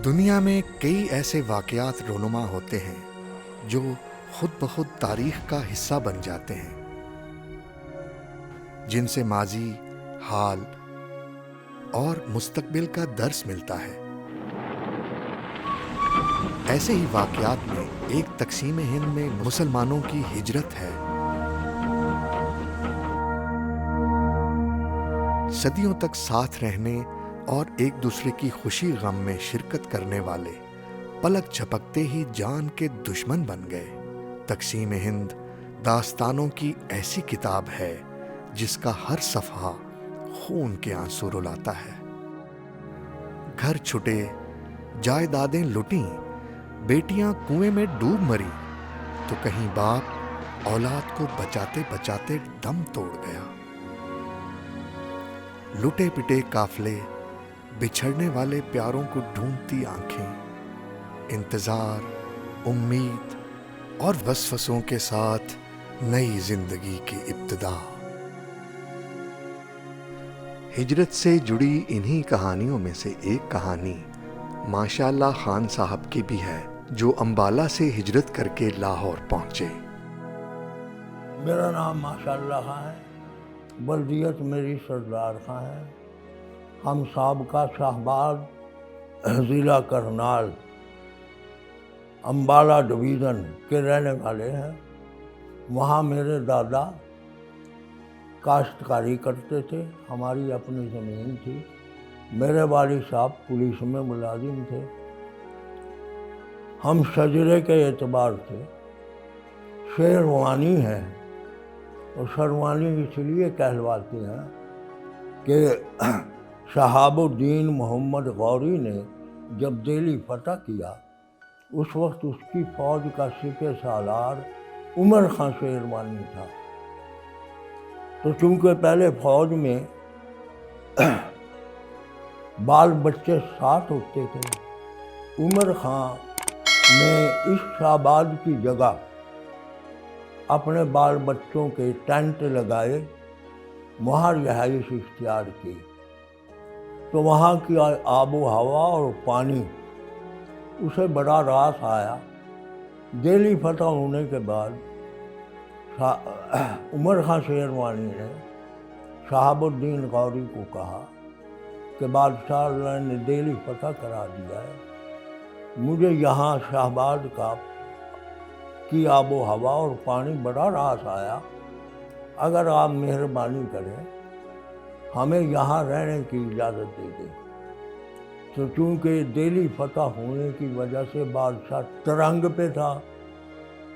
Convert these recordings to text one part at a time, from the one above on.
دنیا میں کئی ایسے واقعات رونما ہوتے ہیں جو خود بخود تاریخ کا حصہ بن جاتے ہیں، جن سے ماضی، حال اور مستقبل کا درس ملتا ہے۔ ایسے ہی واقعات میں ایک تقسیم ہند میں مسلمانوں کی ہجرت ہے۔ صدیوں تک ساتھ رہنے اور ایک دوسرے کی خوشی غم میں شرکت کرنے والے پلک جھپکتے ہی جان کے دشمن بن گئے۔ تقسیم ہند داستانوں کی ایسی کتاب ہے جس کا ہر صفحہ خون کے آنسو رلاتا ہے۔ گھر چھٹے، جائیدادیں لٹیں، بیٹیاں کنویں میں ڈوب مری، تو کہیں باپ اولاد کو بچاتے بچاتے دم توڑ گیا۔ لٹے پٹے قافلے، بچھڑنے والے پیاروں کو ڈھونڈتی آنکھیں، انتظار، امید اور وسوسوں کے ساتھ نئی زندگی کی ابتدا۔ ہجرت سے جڑی انہی کہانیوں میں سے ایک کہانی ماشاء اللہ خان صاحب کی بھی ہے، جو امبالہ سے ہجرت کر کے لاہور پہنچے۔ میرا نام ماشاء اللہ خان ہے، بلدیت میری سردار خان ہے۔ ہم سابقہ شاہباز ضلع کرنال امبالہ ڈویژن کے رہنے والے ہیں۔ وہاں میرے دادا کاشتکاری کرتے تھے، ہماری اپنی زمین تھی۔ میرے والد صاحب پولیس میں ملازم تھے۔ ہم شجرے کے اعتبار سے شیروانی ہیں، اور شیروانی اس لیے کہلواتے ہیں کہ شہاب الدین محمد غوری نے جب دہلی فتح کیا، اس وقت اس کی فوج کا سپہ سالار عمر خان شیروانی تھا۔ تو چونکہ پہلے فوج میں بال بچے ساتھ ہوتے تھے، عمر خان نے اس شہباز کی جگہ اپنے بال بچوں کے ٹینٹ لگائے، وہاں رہائش اختیار کی۔ تو وہاں کی آب و ہوا اور پانی اسے بڑا راس آیا۔ دہلی فتح ہونے کے بعد عمر خان شیروانی نے شہاب الدین غوری کو کہا کہ بادشاہ اللہ نے دہلی فتح کرا دیا ہے، مجھے یہاں شہباز کی آب و ہوا اور پانی بڑا راس آیا، اگر آپ مہربانی کریں ہمیں یہاں رہنے کی اجازت دے دیں۔ تو چونکہ دہلی فتح ہونے کی وجہ سے بادشاہ ترنگ پہ تھا،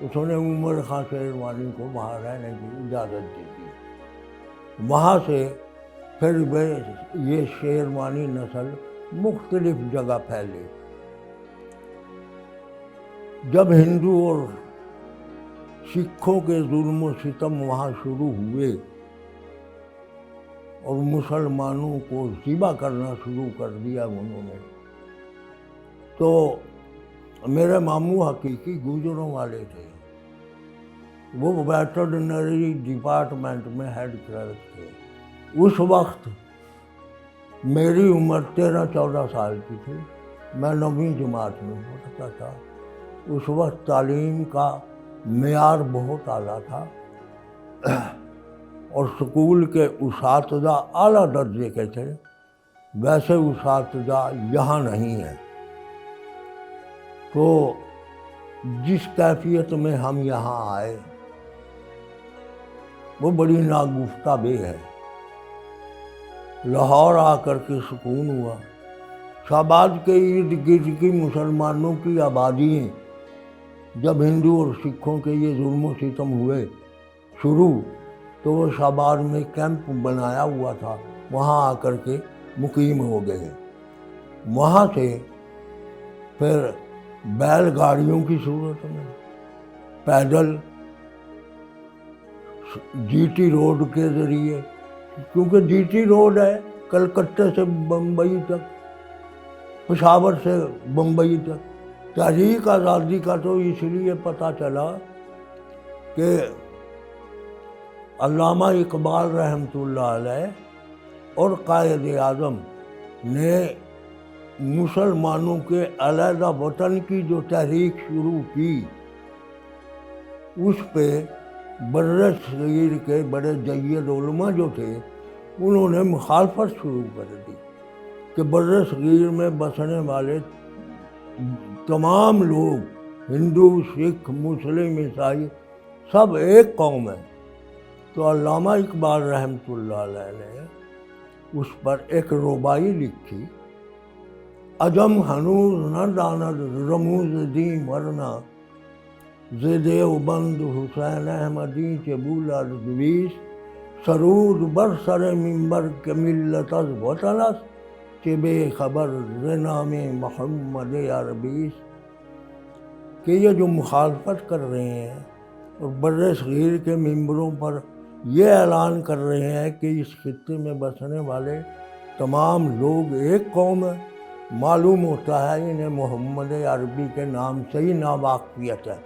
اس نے عمر خان شیروانی کو وہاں رہنے کی اجازت دے دی۔ وہاں سے پھر یہ شیروانی نسل مختلف جگہ پھیلے۔ جب ہندو اور سکھوں کے ظلم و ستم وہاں شروع ہوئے اور مسلمانوں کو ذبح کرنا شروع کر دیا انہوں نے، تو میرے ماموں حقیقی گوجروں والے تھے، وہ ویٹرنری ڈپارٹمنٹ میں ہیڈ کلرک تھے۔ اس وقت میری عمر 13-14 سال کی تھی، میں 9ویں جماعت میں پڑھتا تھا۔ اس وقت تعلیم کا معیار بہت اعلیٰ تھا، اور اسکول کے اساتذہ اعلیٰ درجے کے تھے، ویسے اساتذہ یہاں نہیں ہیں۔ تو جس کیفیت میں ہم یہاں آئے وہ بڑی ناگفتہ بے ہے۔ لاہور آ کر کے سکون ہوا۔ شہباز کے ارد گرد کی مسلمانوں کی آبادییں جب ہندو اور سکھوں کے یہ ظلم و ستم ہوئے شروع، تو وہ شہباز میں کیمپ بنایا ہوا تھا، وہاں آ کر کے مقیم ہو گئے۔ وہاں سے پھر بیل گاڑیوں کی صورت میں پیدل جی ٹی روڈ کے ذریعے، کیونکہ جی ٹی روڈ ہے کلکتہ سے بمبئی تک، پشاور سے بمبئی تک۔ تحریک آزادی کا تو اس لیے پتہ چلا کہ علامہ اقبال رحمۃ اللہ علیہ اور قائد اعظم نے مسلمانوں کے علیحدہ وطن کی جو تحریک شروع کی، اس پہ بر صغیر کے بڑے جید علماء جو تھے انہوں نے مخالفت شروع کر دی کہ بر صغیر میں بسنے والے تمام لوگ، ہندو، سکھ، مسلم، عیسائی، سب ایک قوم ہے۔ تو علامہ اقبال رحمۃ اللہ علیہ نے اس پر ایک ربائی لکھی، عجم ہنوز نہ داند رموز دین ورنہ، دیوبند حسین احمدی کے بولا دویس، سرود بر سر منبر کے ملت از وطن است کہ بے خبر ز نام محمد عربیس۔ کہ یہ جو مخالفت کر رہے ہیں اور بر صغیر کے ممبروں پر یہ اعلان کر رہے ہیں کہ اس خطے میں بسنے والے تمام لوگ ایک قوم ہیں، معلوم ہوتا ہے انہیں محمد عربی کے نام سے ہی ناواقفیت ہے۔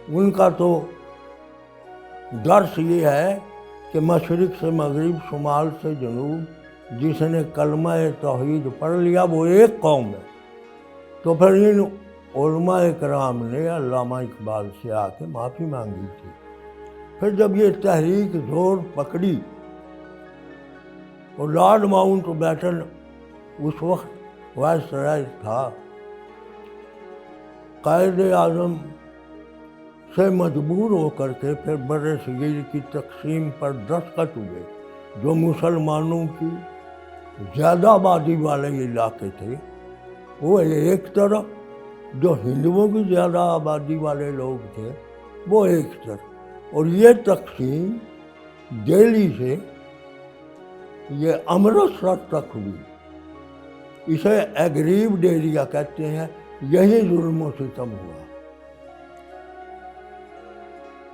ان کا تو درس یہ ہے کہ مشرق سے مغرب، شمال سے جنوب، جس نے کلمہ توحید پڑھ لیا وہ ایک قوم ہے۔ تو پھر ان علماء کرام نے علامہ اقبال سے آ کے معافی مانگی تھی۔ پھر جب یہ تحریک زور پکڑی اور لارڈ ماؤنٹ بیٹن اس وقت وائسرائے تھا، قائد اعظم سے مجبور ہو کر کے پھر بر صغیر کی تقسیم پر دستخط ہوئے۔ جو مسلمانوں کی زیادہ آبادی والے علاقے تھے وہ ایک طرف، جو ہندوؤں کی زیادہ آبادی والے لوگ تھے وہ ایک طرف، اور یہ تقسیم دہلی سے یہ امرتسر تک ہوئی۔ اسے ایگریوڈ ایریا کہتے ہیں۔ یہی ظلم و ستم ہوا۔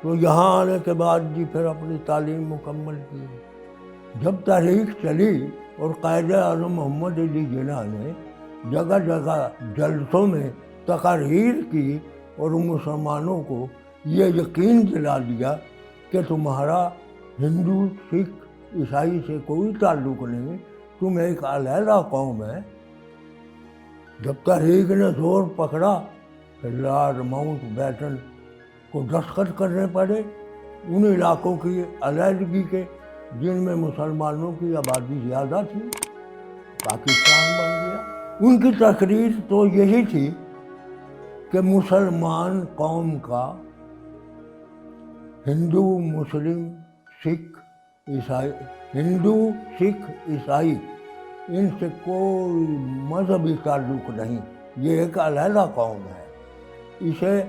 تو یہاں آنے کے بعد جی پھر اپنی تعلیم مکمل کی۔ جب تحریک چلی اور قائد اعظم محمد علی جناح نے جگہ جگہ جلسوں میں تقاریر کی اور مسلمانوں کو یہ یقین دلا دیا کہ تمہارا ہندو، سکھ، عیسائی سے کوئی تعلق نہیں، تم ایک علیحدہ قوم ہے۔ جب تحریک نے زور پکڑا پھر لارڈ ماؤنٹ بیٹن کو دستخط کرنے پڑے ان علاقوں کی علیحدگی کے جن میں مسلمانوں کی آبادی زیادہ تھی۔ پاکستان بن گیا۔ ان کی تقریر تو یہی تھی کہ مسلمان قوم کا ہندو، مسلم، سکھ، عیسائی، ہندو، سکھ، عیسائی، ان سے کوئی مذہبی تعلق نہیں، یہ ایک علیحدہ قوم ہے، اسے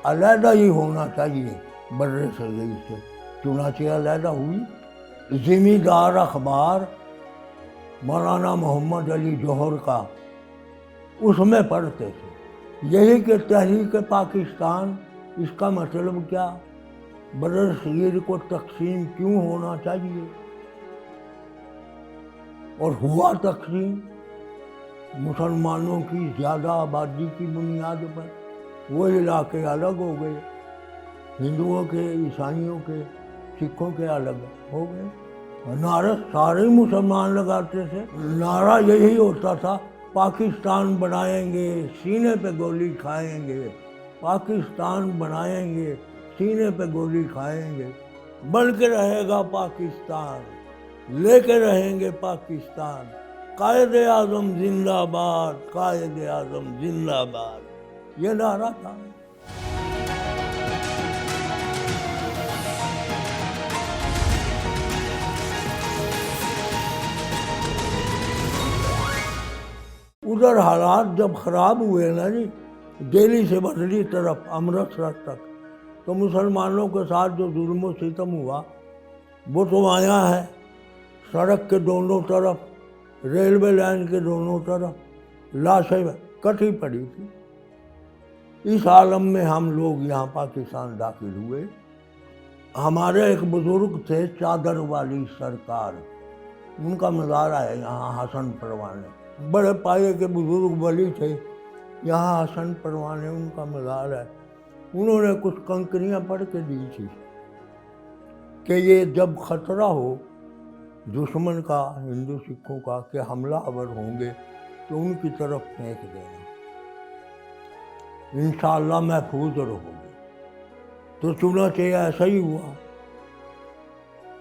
علیحدہ ہی ہونا چاہیے بر صغیر سے۔ چنانچہ علیحدہ ہوئی۔ ذمہ دار اخبار مولانا محمد علی جوہر کا اس میں پڑھتے تھے یہی کہ تحریک پاکستان، اس کا مطلب کیا، بر صغیر کو تقسیم کیوں ہونا چاہیے، اور ہوا تقسیم مسلمانوں کی زیادہ آبادی کی بنیاد پر۔ وہ علاقے الگ ہو گئے، ہندوؤں کے، عیسائیوں کے، سکھوں کے الگ ہو گئے۔ نعرے سارے مسلمان لگاتے تھے، نعرہ یہی ہوتا تھا پاکستان بنائیں گے، سینے پہ گولی کھائیں گے، پاکستان بنائیں گے، سینے پہ گولی کھائیں گے، بن کے رہے گا پاکستان، لے کے رہیں گے پاکستان، قائد اعظم زندہ باد، قائد اعظم زندہ باد، یہ نعرہ تھا۔ ادھر حالات جب خراب ہوئے نا جی، دہلی سے بڑھلی طرف امرتسر تک، تو مسلمانوں کے ساتھ جو ظلم و ستم ہوا وہ تو آیا ہے۔ سڑک کے دونوں طرف، ریلوے لائن کے دونوں طرف لاشیں کٹی پڑی تھی۔ اس عالم میں ہم لوگ یہاں پاکستان داخل ہوئے۔ ہمارے ایک بزرگ تھے چادر والی سرکار، ان کا مزار ہے یہاں حسن پروانے، بڑے پائے کے بزرگ ولی تھے، یہاں حسن پروانے ان کا مزار ہے۔ انہوں نے کچھ کنکریاں پڑھ کے دی تھی کہ یہ جب خطرہ ہو دشمن کا، ہندو سکھوں کا، کہ حملہ آور ہوں گے تو ان کی طرف پھینک دینا، انشاءاللہ محفوظ رہو گے۔ تو چنانچہ ایسا ہی ہوا۔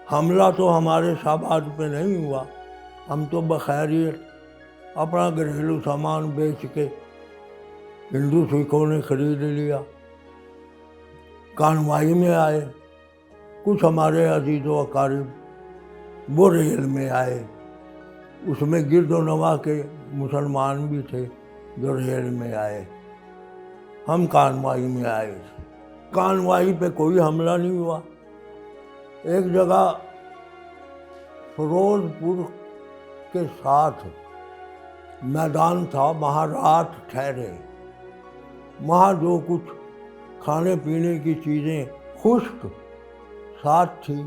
حملہ تو ہمارے شہباز پہ نہیں ہوا، ہم تو بخیریت اپنا گھریلو سامان بیچ کے ہندو سکھوں نے خرید لیا، کانوائی میں آئے، کچھ ہمارے عزیز و اقارب وہ ریل میں آئے، اس میں گرد و نواح کے مسلمان بھی تھے جو ریل میں آئے، ہم کانوائی میں آئے تھے۔ کانوائی پہ کوئی حملہ نہیں ہوا۔ ایک جگہ فیروز پور کے ساتھ میدان تھا، وہاں رات ٹھہرے، وہاں جو کچھ کھانے پینے کی چیزیں خشک ساتھ تھی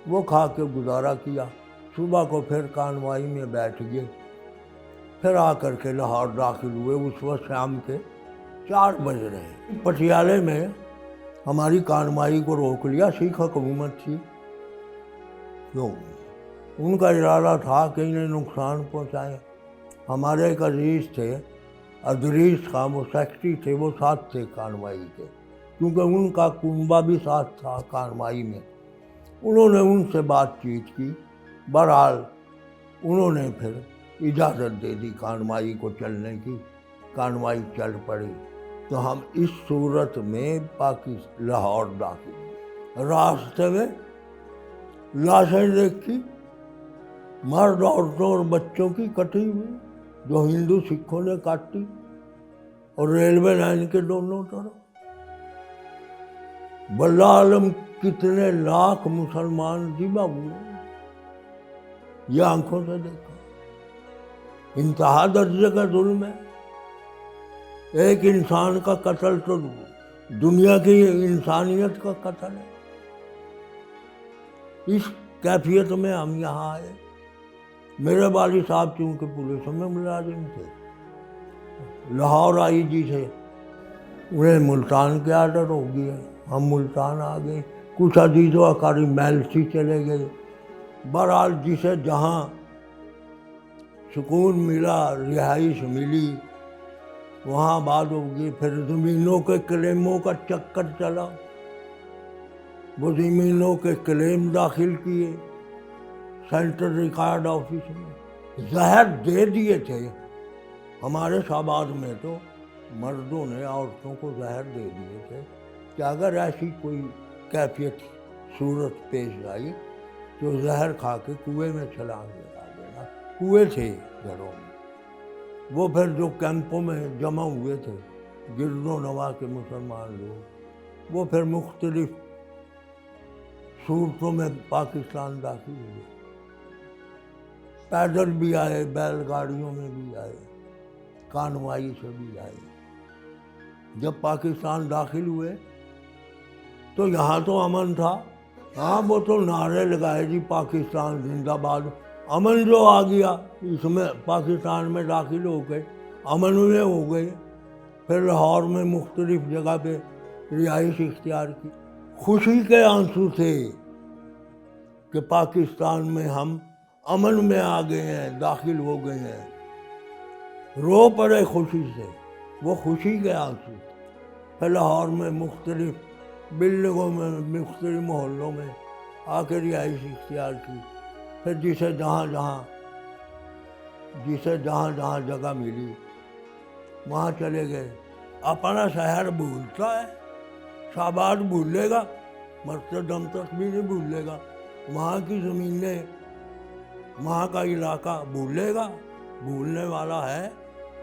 وہ کھا کے گزارا کیا۔ صبح کو پھر کانوائی میں بیٹھ گئے، پھر آ کر کے لاہور داخل ہوئے۔ اس وقت شام کے 4 بج رہے۔ پٹیالے میں ہماری کانوائی کو روک لیا، سکھ حکومت تھی، تو ان کا ارادہ تھا کہ انہیں نقصان پہنچائیں۔ ہمارے ایک عزیز تھے ادریس خان، وہ سیکرٹری تھے، وہ ساتھ تھے کانوائی کے، کیونکہ ان کا کنبہ بھی ساتھ تھا کانوائی میں۔ انہوں نے ان سے بات چیت کی، بہرحال انہوں نے پھر اجازت دے دی کانوائی کو چلنے کی، کانوائی چل پڑی۔ تو ہم اس صورت میں لاہور داخل ہوئے۔ راستے میں لاشیں دیکھی، مرد عورتوں اور بچوں کی کٹی ہوئی، جو ہندو سکھوں نے کاٹی، اور ریلوے لائن کے دونوں طرف۔ واللہ عالم کتنے لاکھ مسلمان ذبح ہوئے، یہ آنکھوں سے دیکھا۔ انتہا درجے کا ظلم ہے۔ ایک انسان کا قتل تو دنیا کی انسانیت کا قتل ہے۔ اس کیفیت میں ہم یہاں آئے۔ میرے والد صاحب چونکہ پولیس میں ملازم تھے، لاہور آئی جی سے انہیں ملتان کے آرڈر ہو گیا، ہم ملتان آ گئے، کچھ عزیز و اقارب میلسی چلے گئے۔ بہرحال جسے جہاں سکون ملا، رہائش ملی، وہاں بات ہوگی۔ پھر زمینوں کے کلیموں کا چکر چلا، وہ زمینوں کے کلیم داخل کیے سینٹرل ریکارڈ آفس میں، زہر دے دیے تھے۔ ہمارے شہباز میں تو مردوں نے عورتوں کو زہر دے دیے تھے کہ اگر ایسی کوئی کیفیت صورت پیش آئی تو زہر کھا کے کنویں میں چھلانگ لگا دینا۔ کنویں تھے گھروں میں۔ وہ پھر جو کیمپوں میں جمع ہوئے تھے گرد و نواح کے مسلمان لوگ، وہ پھر مختلف صورتوں میں پاکستان داخل ہوئے، پیدل بھی آئے، بیل گاڑیوں میں بھی آئے، کانوائی سے بھی آئے۔ جب پاکستان داخل ہوئے تو یہاں تو امن تھا، ہاں وہ تو نعرے لگائے جی پاکستان زندہ باد۔ امن جو آ گیا اس میں پاکستان میں داخل ہو گئے، امن میں ہو گئے۔ پھر لاہور میں مختلف جگہ پہ رہائش اختیار کی۔ خوشی کے آنسو تھے کہ پاکستان میں ہم امن میں آ گئے ہیں، داخل ہو گئے ہیں، رو پڑے خوشی سے، وہ خوشی کے آنسو۔ پھر لاہور میں مختلف بلڈنگوں میں، مختلف محلوں میں آ کے رہائش اختیار کی۔ پھر جسے جہاں جہاں جگہ ملی وہاں چلے گئے۔ اپنا شہر بھولتا ہے، شہباز بھولے گا، مرتے دم تک بھی نہیں بھولے گا۔ وہاں کی زمینیں، وہاں کا علاقہ بھولے گا؟ بھولنے والا ہے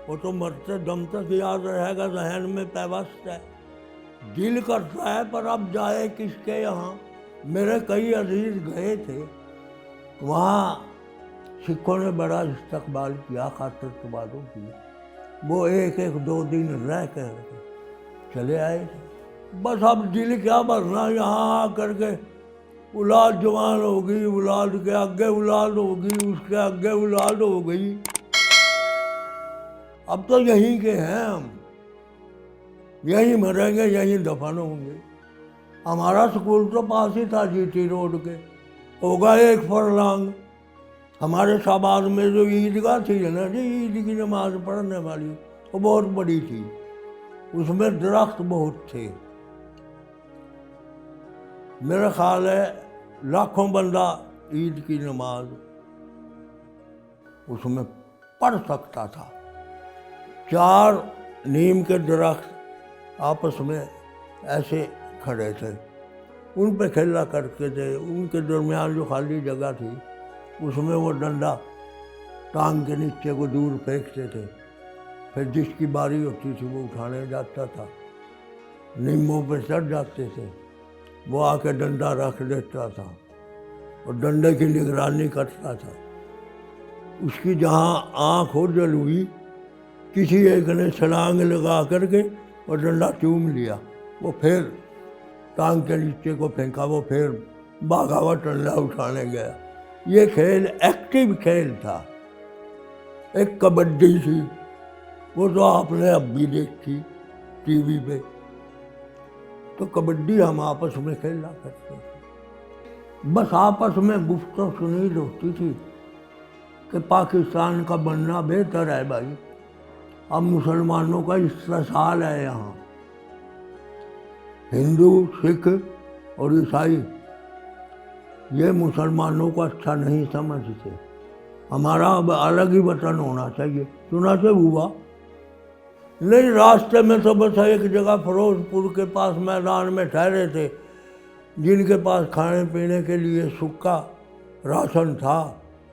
وہ تو مرتے دم تک یاد رہے گا، ذہن میں پیوست ہے۔ دل کرتا ہے پر اب جائے کس کے یہاں۔ میرے کئی عزیز گئے تھے، وہاں سکھوں نے بڑا استقبال کیا، خاطر تبادل کی، وہ ایک 2 دن رہ کر چلے آئے تھے۔ بس اب دل کیا بھرنا، یہاں آ کر کے اولاد جوان ہو گئی، اولاد کے آگے اولاد ہو گئی، اس کے آگے اولاد ہو گئی، اب تو یہیں کے ہیں ہم، یہیں مریں گے، یہیں دفن ہوں گے۔ ہمارا سکول تو پاس ہی تھا، جی ٹی روڈ کے، ہوگا 1 فرلانگ، ہمارے شہباز میں جو عیدگاہ تھی نا جی، عید کی نماز پڑھنے والی، وہ بہت بڑی تھی، اس میں درخت بہت تھے، میرا خیال ہے لاکھوں بندہ عید کی نماز اس میں پڑھ سکتا تھا۔ 4 نیم کے درخت آپس میں ایسے کھڑے تھے، ان پہ کھیلا کرتے تھے، ان کے درمیان جو خالی جگہ تھی اس میں وہ ڈنڈا ٹانگ کے نیچے کو دور پھینکتے تھے، پھر جس کی باری ہوتی تھی وہ اٹھانے جاتا تھا، نیموں پہ چڑھ جاتے تھے، وہ آ کے ڈنڈا رکھ دیتا تھا اور ڈنڈے کی نگرانی کرتا تھا۔ اس کی جہاں آنکھ ہو جل ہوئی، کسی ایک نے چھلانگ لگا کر کے اور ڈنڈا چوم لیا، وہ پھر ٹانگ کے نیچے کو پھینکا، وہ پھر بھاگا ہوا ڈنڈا اٹھانے گیا۔ یہ کھیل ایکٹیو کھیل تھا۔ ایک کبڈی تھی، وہ تو آپ نے اب بھی دیکھی ٹی وی پہ، تو کبڈی ہم آپس میں کھیلا کرتے تھے، بس آپس میں گفت و شنید ہوتی تھی کہ پاکستان کا بننا بہتر ہے بھائی، اب مسلمانوں کا استحصال ہے یہاں، ہندو، سکھ اور عیسائی یہ مسلمانوں کو اچھا نہیں سمجھتے، ہمارا اب الگ ہی وطن ہونا چاہیے۔ چنانچہ ہوا نہیں، راستے میں تو بس ایک جگہ فیروز پور کے پاس میدان میں ٹھہرے تھے، جن کے پاس کھانے پینے کے لیے سکا راشن تھا،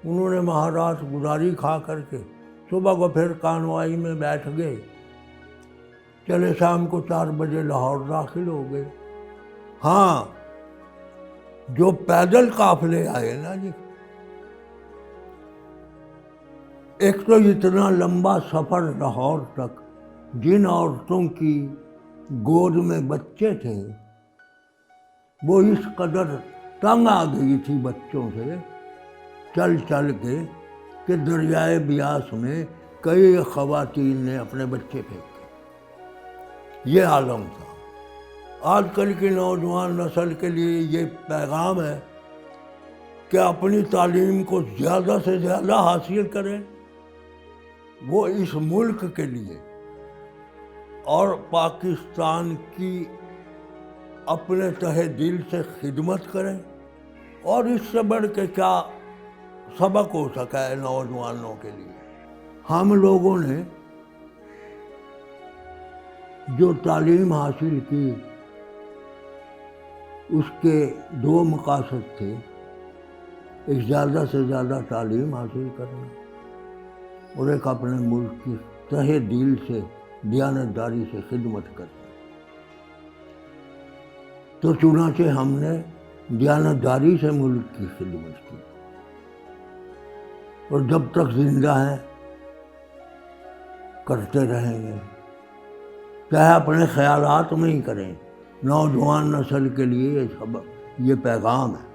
انہوں نے وہاں رات گزاری کھا کر کے صبح کو پھر کانوائی میں بیٹھ گئے، چلے شام کو 4 بجے لاہور داخل ہو گئے۔ ہاں، جو پیدل قافلے آئے نا جی، ایک تو اتنا لمبا سفر لاہور تک، جن عورتوں کی گود میں بچے تھے وہ اس قدر تنگ آ گئی تھی بچوں سے چل چل کے کہ دریائے بیاس میں کئی خواتین نے اپنے بچے پھینکے۔ یہ عالم تھا۔ آج کل کی نوجوان نسل کے لیے یہ پیغام ہے کہ اپنی تعلیم کو زیادہ سے زیادہ حاصل کریں، وہ اس ملک کے لیے اور پاکستان کی اپنے تہہ دل سے خدمت کریں، اور اس سے بڑھ کے کیا سبق ہو سکا ہے نوجوانوں کے لیے۔ ہم لوگوں نے جو تعلیم حاصل کی اس کے 2 مقاصد تھے، ایک زیادہ سے زیادہ تعلیم حاصل کرنا اور ایک اپنے ملک کی تہہ دل سے دیانتداری سے خدمت کرنا۔ تو چنانچہ ہم نے دیانتداری سے ملک کی خدمت کی، اور جب تک زندہ ہیں کرتے رہیں گے، چاہے اپنے خیالات میں ہی کریں۔ نوجوان نسل کے لیے یہ پیغام ہے۔